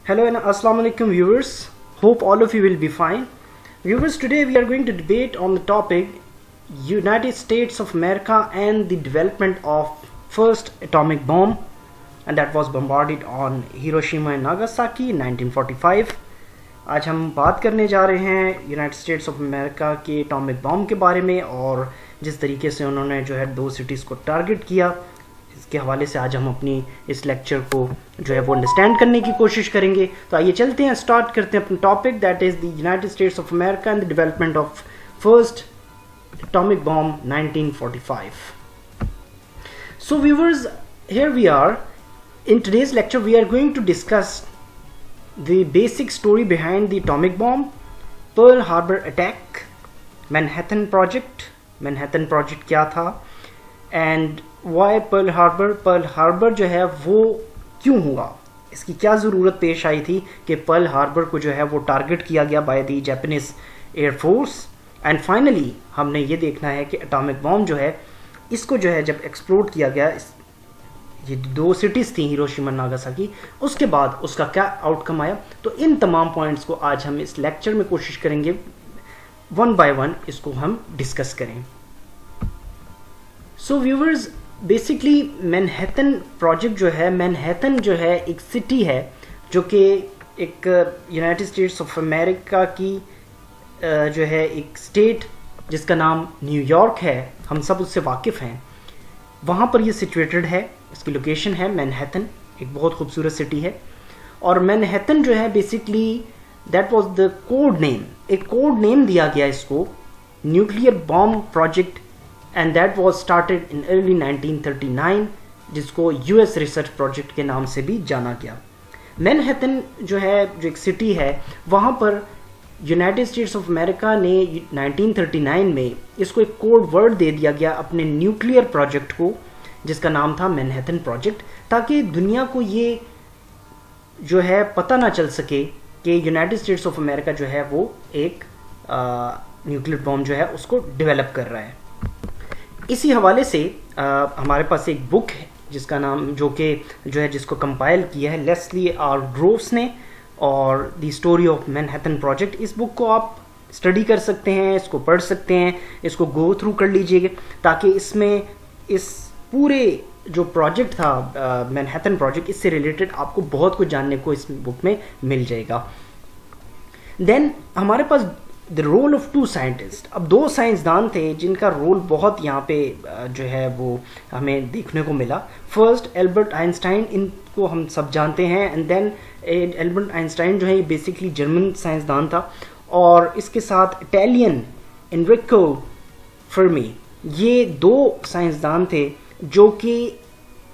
Hello and Assalamu alaikum viewers. Hope all of you will be fine. Viewers, today we are going to debate on the topic United States of America and the development of first atomic bomb, and that was bombarded on Hiroshima and Nagasaki in 1945. आज हम बात करने जा रहे हैं United States of America के atomic bomb के बारे में और जिस तरीके से उन्होंने जो है दो सिटीज़ को टारगेट किया, इसके हवाले से आज हम अपनी इस लेक्चर को जो है वो अंडरस्टैंड करने की कोशिश करेंगे। तो आइए चलते हैं, स्टार्ट करते हैं अपना topic, that is the United States of America and the development of first atomic bomb 1945. So viewers, here we are. In today's lecture we are going to discuss the basic story behind the atomic bomb, Pearl Harbor attack, Manhattan Project. Manhattan Project क्या था and why Pearl Harbor. Pearl Harbor जो है वो क्यों हुआ, इसकी क्या ज़रूरत पेश आई थी कि पर्ल हार्बर को जो है वो टारगेट किया गया bye the Japanese air force. And finally हमने ये देखना है कि एटॉमिक बॉम्ब जो है इसको जो है जब एक्सप्लोड किया गया, ये दो सिटीज़ थी हिरोशिमा नागासाकी, उसके बाद उसका क्या आउटकम आया। तो इन तमाम पॉइंट्स को आज हम इस लेक्चर में कोशिश करेंगे वन बाय वन इसको हम डिस्कस करें। सो व्यूवर्स, बेसिकली मैनहट्टन प्रोजेक्ट जो है, मैनहट्टन जो है एक सिटी है जो कि एक यूनाइटेड स्टेट्स ऑफ अमेरिका की जो है एक स्टेट जिसका नाम न्यूयॉर्क है, हम सब उससे वाकिफ़ हैं, वहाँ पर ये सिचुएटेड है। इसकी लोकेशन है मैनहट्टन, एक बहुत खूबसूरत सिटी है। और मैनहट्टन जो है basically that was the code name, एक कोड नेम दिया गया इसको, nuclear bomb project, and that was started in early 1939, जिसको यूएस रिसर्च प्रोजेक्ट के नाम से भी जाना गया। मैनहट्टन जो है, जो एक सिटी है, वहाँ पर यूनाइटेड स्टेट्स ऑफ अमेरिका ने 1939 में इसको एक कोड वर्ड दे दिया गया अपने न्यूक्लियर प्रोजेक्ट को, जिसका नाम था मैनहट्टन प्रोजेक्ट, ताकि दुनिया को ये जो है पता ना चल सके कि यूनाइटेड स्टेट्स ऑफ अमेरिका जो है वो एक न्यूक्लियर बॉम्ब जो है उसको डेवलप कर रहा है। इसी हवाले से हमारे पास एक बुक है जिसका नाम जो है जिसको कंपाइल किया है लेस्ली आर ग्रोव्स ने, और the story of Manhattan project. इस बुक को आप स्टडी कर सकते हैं, इसको पढ़ सकते हैं, इसको गो थ्रू कर लीजिएगा, ताकि इसमें इस पूरे जो प्रोजेक्ट था मैनहट्टन प्रोजेक्ट, इससे रिलेटेड आपको बहुत कुछ जानने को इस बुक में मिल जाएगा। देन हमारे पास the role of two scientist, अब दो साइंसदान थे जिनका रोल बहुत यहाँ पे जो है वो हमें देखने को मिला। फर्स्ट एल्बर्ट आइंस्टाइन, इनको हम सब जानते हैं, एंड देन एल्बर्ट आइंस्टाइन जो है ये बेसिकली जर्मन साइंसदान था, और इसके साथ इटालियन एनरिको फर्मी, ये दो साइंसदान थे जो कि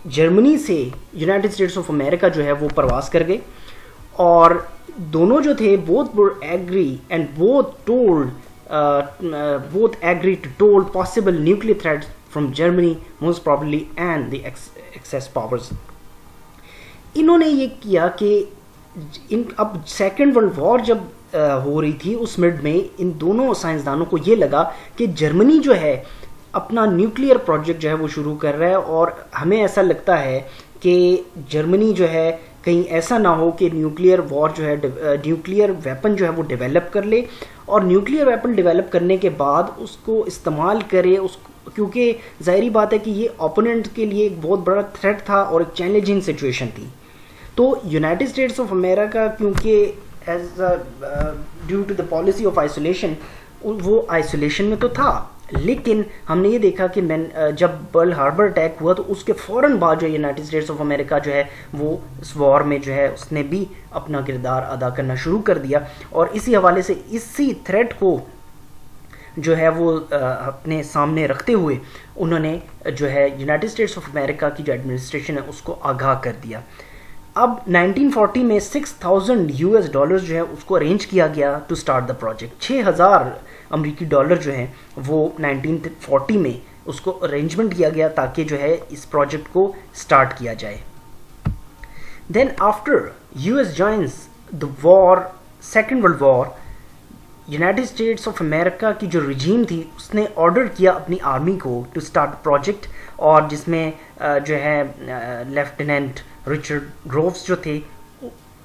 जर्मनी से यूनाइटेड स्टेट्स ऑफ अमेरिका जो है वो प्रवास कर गए, और दोनों जो थे both were agree and both agree to told possible nuclear threats from Germany most probably and the axis powers. इन्होंने ये किया कि अब सेकेंड वर्ल्ड वॉर जब हो रही थी, उस मिड में इन दोनों साइंसदानों को ये लगा कि जर्मनी जो है अपना न्यूक्लियर प्रोजेक्ट जो है वो शुरू कर रहा है, और हमें ऐसा लगता है कि जर्मनी जो है कहीं ऐसा ना हो कि न्यूक्लियर वॉर जो है, न्यूक्लियर वेपन जो है वो डेवलप कर ले, और न्यूक्लियर वेपन डेवलप करने के बाद उसको इस्तेमाल करे, उसको, क्योंकि ज़ाहिरी बात है कि ये ओपोनेंट के लिए एक बहुत बड़ा थ्रेट था और एक चैलेंजिंग सिचुएशन थी। तो यूनाइटेड स्टेट्स ऑफ अमेरिका क्योंकि as due to the policy of isolation, वो आइसोलेशन में तो था, लेकिन हमने ये देखा कि जब पर्ल हार्बर अटैक हुआ तो उसके फ़ौरन बाद जो यूनाइटेड स्टेट्स ऑफ अमेरिका जो है वो इस वॉर में जो है उसने भी अपना किरदार अदा करना शुरू कर दिया, और इसी हवाले से इसी थ्रेट को जो है वो अपने सामने रखते हुए उन्होंने जो है यूनाइटेड स्टेट्स ऑफ अमेरिका की जो एडमिनिस्ट्रेशन है उसको आगाह कर दिया। अब 1940 में $6,000 जो है उसको अरेंज किया गया टू स्टार्ट द प्रोजेक्ट। 6,000 अमेरिकी डॉलर जो हैं वो 1940 में उसको अरेंजमेंट किया गया ताकि जो है इस प्रोजेक्ट को स्टार्ट किया जाए। Then after US joins the war, second world war, United States of America की जो रिजीम थी उसने ऑर्डर किया अपनी आर्मी को टू स्टार्ट प्रोजेक्ट, और जिसमें जो है लेफ्टिनेंट रिचर्ड ग्रोव्स जो थे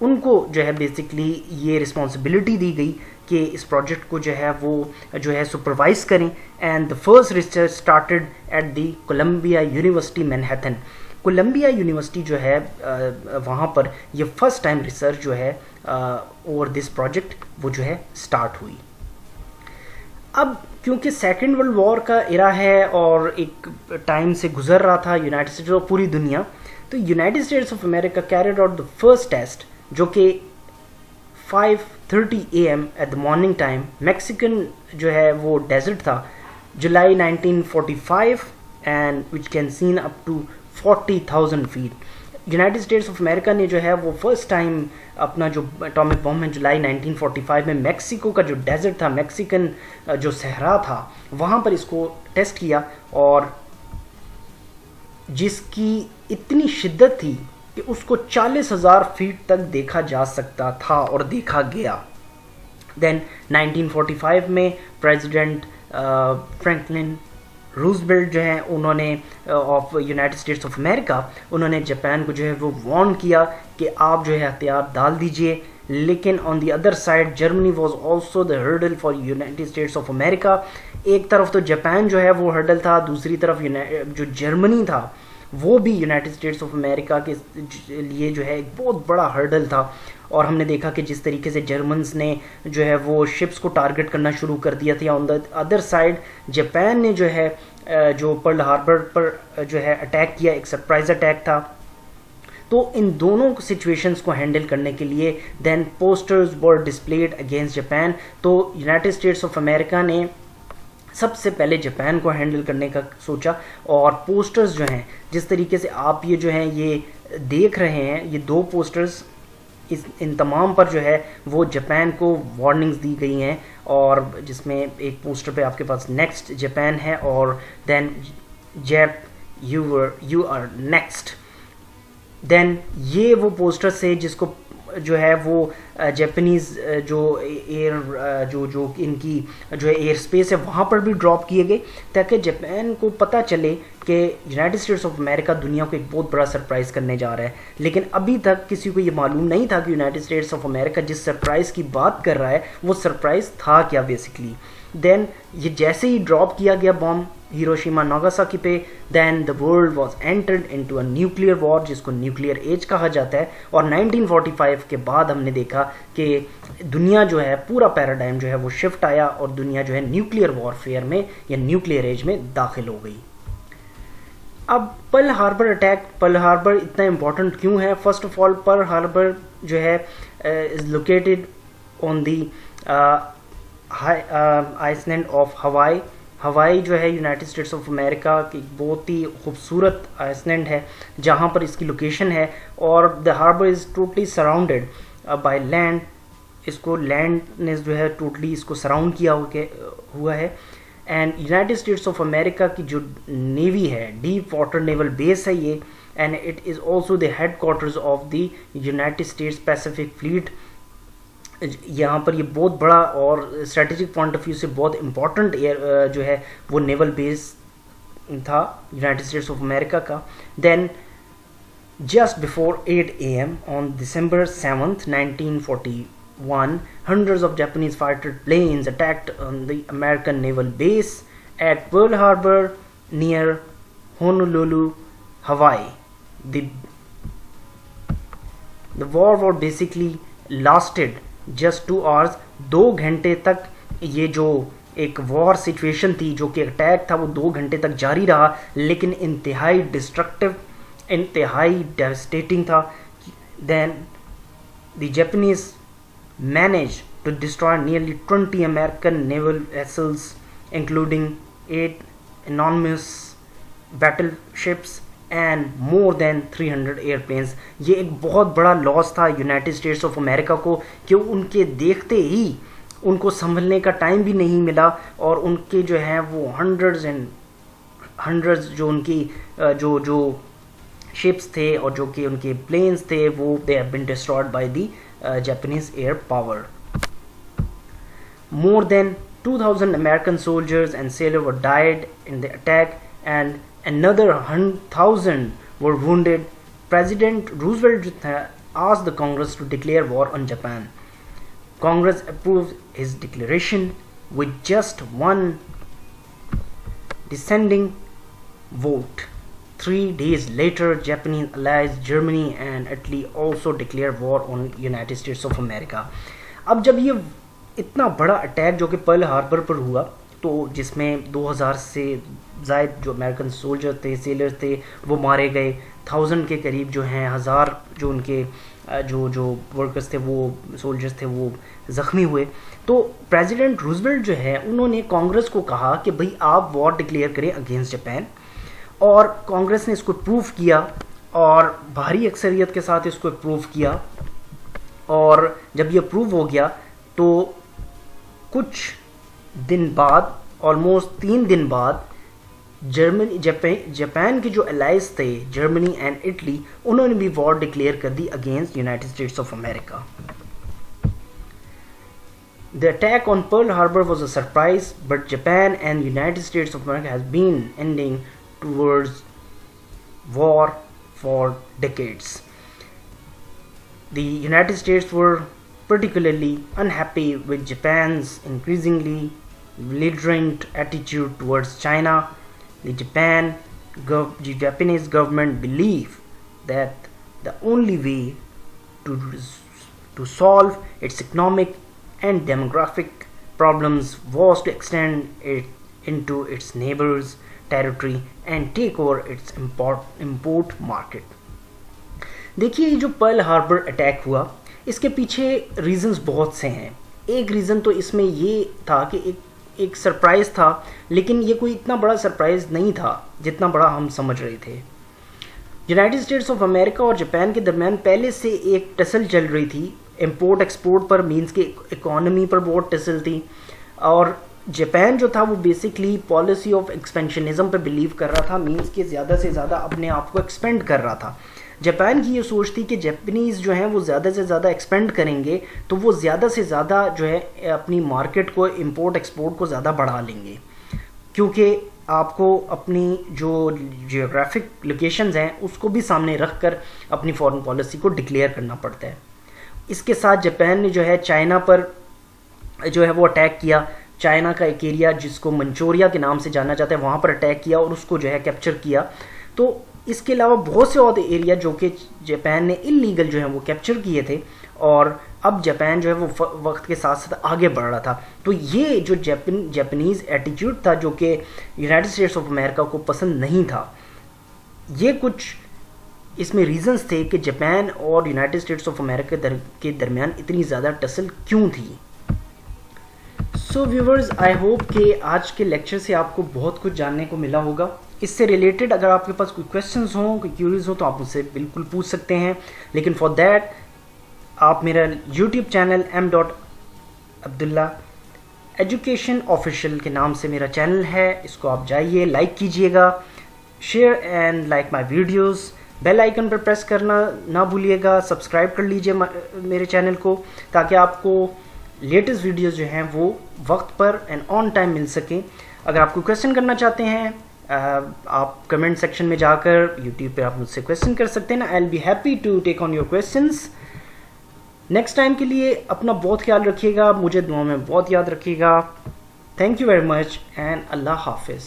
उनको जो है बेसिकली ये रिस्पॉन्सिबिलिटी दी गई कि इस प्रोजेक्ट को जो है वो जो है सुपरवाइज करें। And the first research started at the Columbia University Manhattan. Columbia University जो है वहाँ पर ये फर्स्ट टाइम रिसर्च जो है ओवर दिस प्रोजेक्ट वो जो है स्टार्ट हुई। अब क्योंकि सेकेंड वर्ल्ड वॉर का एरा है और एक टाइम से गुजर रहा था यूनाइटेड स्टेट्स और पूरी दुनिया, तो United States of America carried out the first test जो कि 5:30 AM at the morning time Mexican जो है वो डेजर्ट था, जुलाई 1945 and which can seen up to 40,000 feet. United States of America ने जो है वो फर्स्ट टाइम अपना जो एटॉमिक बॉम्ब है जुलाई 1945 में मैक्सिको का जो डेजर्ट था, मैक्सिकन जो सहरा था, वहाँ पर इसको टेस्ट किया और जिसकी इतनी शिद्दत थी कि उसको 40,000 फीट तक देखा जा सकता था और देखा गया। देन 1945 में प्रेसिडेंट फ्रैंकलिन रूजवेल्ट जो है उन्होंने of United States of America, उन्होंने जापान को जो है वो वार्न किया कि आप जो है हथियार डाल दीजिए। लेकिन on the other side Germany was also the hurdle for United States of America. एक तरफ तो जापान जो है वो हर्डल था, दूसरी तरफ जो जर्मनी था वो भी यूनाइटेड स्टेट्स ऑफ अमेरिका के लिए जो है एक बहुत बड़ा हर्डल था। और हमने देखा कि जिस तरीके से जर्मन्स ने जो है वो शिप्स को टारगेट करना शुरू कर दिया था। On the other side Japan ने जो है जो पर्ल हार्बर पर जो है अटैक किया, एक सरप्राइज अटैक था। तो इन दोनों सिचुएशंस को हैंडल करने के लिए देन पोस्टर्स वर डिस्प्लेड अगेंस्ट जापान। तो यूनाइटेड स्टेट्स ऑफ अमेरिका ने सबसे पहले जापान को हैंडल करने का सोचा और पोस्टर्स जो हैं, जिस तरीके से आप ये जो हैं ये देख रहे हैं, ये दो पोस्टर्स इन तमाम पर जो है वो जापान को वार्निंग्स दी गई हैं। और जिसमें एक पोस्टर पे आपके पास नेक्स्ट जापान है और then Jap you are next. Then ये वो पोस्टर से जिसको जो है वो जापानीज जो एयर जो इनकी जो है एयर स्पेस है वहाँ पर भी ड्रॉप किए गए, ताकि जापान को पता चले कि यूनाइटेड स्टेट्स ऑफ अमेरिका दुनिया को एक बहुत बड़ा सरप्राइज़ करने जा रहा है। लेकिन अभी तक किसी को ये मालूम नहीं था कि यूनाइटेड स्टेट्स ऑफ अमेरिका जिस सरप्राइज़ की बात कर रहा है वो सरप्राइज़ था क्या बेसिकली। देन ये जैसे ही ड्रॉप किया गया बॉम्ब हिरोशिमा नागासाकी पे, then the world was entered into a nuclear war, जिसको न्यूक्लियर एज कहा जाता है। और 1945 के बाद हमने देखा कि दुनिया जो है पूरा पैराडाइम जो है वो शिफ्ट आया और दुनिया जो है न्यूक्लियर वॉरफेयर में या न्यूक्लियर एज में दाखिल हो गई। अब Pearl Harbor attack, Pearl Harbor इतना इम्पोर्टेंट क्यों है? First of all Pearl Harbor जो है is located on the island of Hawaii. Hawaii जो है यूनाइटेड स्टेट्स ऑफ अमेरिका की बहुत ही खूबसूरत आइसलैंड है जहाँ पर इसकी लोकेशन है। और the harbour is totally surrounded by land. इसको लैंड ने जो है टोटली इसको सराउंड किया हुआ है। And United States of America की जो नेवी है, डीप वाटर नेवल बेस है ये, and it is also the head quarters of the United states Pacific fleet. यहाँ पर ये बहुत बड़ा और स्ट्रेटेजिक पॉइंट ऑफ व्यू से बहुत इंपॉर्टेंट जो है वो नेवल बेस था यूनाइटेड स्टेट्स ऑफ अमेरिका का। Then just before 8 AM on December 7th, 1941, hundreds of Japanese fighter planes attacked on the American naval base at Pearl Harbor near Honolulu, Hawaii. The war basically lasted just 2 hours। 2 घंटे तक ये जो एक war situation थी, जो कि attack था, वो 2 घंटे तक जारी रहा, लेकिन इंतहाई डिस्ट्रक्टिव, इंतहाई डेवस्टेटिंग था। Then the Japanese manage to destroy nearly 20 American naval vessels including 8 enormous battleships and more than 300 airplanes. ये एक बहुत बड़ा लॉस था यूनाइटेड स्टेट्स ऑफ अमेरिका को कि उनके देखते ही उनको संभलने का टाइम भी नहीं मिला और उनके जो हैं वो हंड्रेड्स एंड हंड्रेड्स जो उनकी जो शिप्स थे और जो कि उनके प्लेन्स थे वो they have been destroyed by the Japanese air power. More than 2000 American soldiers and sailors were died in the attack and another 100,000 were wounded। President Roosevelt जो asked the Congress to declare war on Japan. Congress approved his declaration with just one dissenting vote. 3 days later, Japanese allies Germany and Italy also declared war on United States of America. अब जब ये इतना बड़ा attack जो कि Pearl Harbor पर हुआ, तो जिसमें 2000 से ज़ायद जो अमेरिकन सोल्जर थे, सेलर थे, वो मारे गए, 1000 के करीब जो हैं, 1000 जो उनके जो वर्कर्स थे, वो सोल्जर्स थे, वो ज़ख्मी हुए। तो प्रेसिडेंट रूजवेल्ट जो है, उन्होंने कांग्रेस को कहा कि भाई आप वॉर डिक्लेयर करें अगेंस्ट जापान, और कांग्रेस ने इसको अप्रूव किया और भारी अक्सरियत के साथ इसको अप्रूव किया। और जब ये अप्रूव हो गया तो कुछ दिन बाद, ऑलमोस्ट 3 दिन बाद, जापान के जो अलाइज थे, जर्मनी एंड इटली, उन्होंने भी वॉर डिक्लेयर कर दी against United States of America. The attack on Pearl Harbor was a surprise, but Japan and United States of America has been ending towards war for decades. The United States were particularly unhappy with Japan's increasingly belligerent attitude towards China. The Japanese government believed that the only way to solve its economic and demographic problems was to extend it into its neighbors' territory and take over its import market. देखिए, ये जो Perl Harbor attack हुआ, इसके पीछे reasons बहुत से हैं। एक रीज़न तो इसमें ये था कि एक सरप्राइज़ था, लेकिन ये कोई इतना बड़ा सरप्राइज़ नहीं था जितना बड़ा हम समझ रहे थे। यूनाइटेड स्टेट्स ऑफ अमेरिका और जापान के दरमियान पहले से एक टसल चल रही थी, इंपोर्ट एक्सपोर्ट पर, मींस के इकोनॉमी पर बहुत टसल थी। और जापान जो था वो बेसिकली पॉलिसी ऑफ एक्सपेंशनिज्म पर बिलीव कर रहा था, मींस के ज़्यादा से ज़्यादा अपने आप को एक्सपेंड कर रहा था। जापान की ये सोच थी कि जापानीज़ जो हैं वो ज़्यादा से ज़्यादा एक्सपेंड करेंगे तो वो ज़्यादा से ज़्यादा जो है अपनी मार्केट को, इंपोर्ट एक्सपोर्ट को ज़्यादा बढ़ा लेंगे, क्योंकि आपको अपनी जो जियोग्राफिक लोकेशंस हैं उसको भी सामने रख कर अपनी फॉरेन पॉलिसी को डिक्लेयर करना पड़ता है। इसके साथ जापान ने जो है चाइना पर जो है वो अटैक किया। चाइना का एक एरिया जिसको मंचूरिया के नाम से जाना जाता है, वहाँ पर अटैक किया और उसको जो है कैप्चर किया। तो इसके अलावा बहुत से और एरिया जो कि जापान ने इलीगल जो है वो कैप्चर किए थे, और अब जापान जो है वो वक्त के साथ साथ आगे बढ़ रहा था। तो ये जो जापानीज़ एटीट्यूड था जो कि यूनाइटेड स्टेट्स ऑफ अमेरिका को पसंद नहीं था, ये कुछ इसमें रीजंस थे कि जापान और यूनाइटेड स्टेट्स ऑफ अमेरिका के दरमियान इतनी ज़्यादा टसल क्यों थी। सो व्यूवर्स, आई होप कि आज के लेक्चर से आपको बहुत कुछ जानने को मिला होगा। इससे रिलेटेड अगर आपके पास कोई क्वेश्चंस हों, कोई क्यूरीज हो, तो आप मुझसे बिल्कुल पूछ सकते हैं। लेकिन फॉर दैट आप मेरा YouTube channel m.abdullah education official के नाम से मेरा चैनल है, इसको आप जाइए, लाइक कीजिएगा, share and like my videos. Bell icon पर प्रेस करना ना भूलिएगा, सब्सक्राइब कर लीजिए मेरे चैनल को, ताकि आपको लेटेस्ट वीडियोस जो हैं वो वक्त पर एंड ऑन टाइम मिल सकें। अगर आप कोई क्वेश्चन करना चाहते हैं, आप कमेंट सेक्शन में जाकर यूट्यूब पे आप मुझसे क्वेश्चन कर सकते हैं ना। I will be happy to take on your questions. Next time के लिए अपना बहुत ख्याल रखिएगा, मुझे दुआ में बहुत याद रखिएगा। Thank you very much and अल्लाह हाफिज़।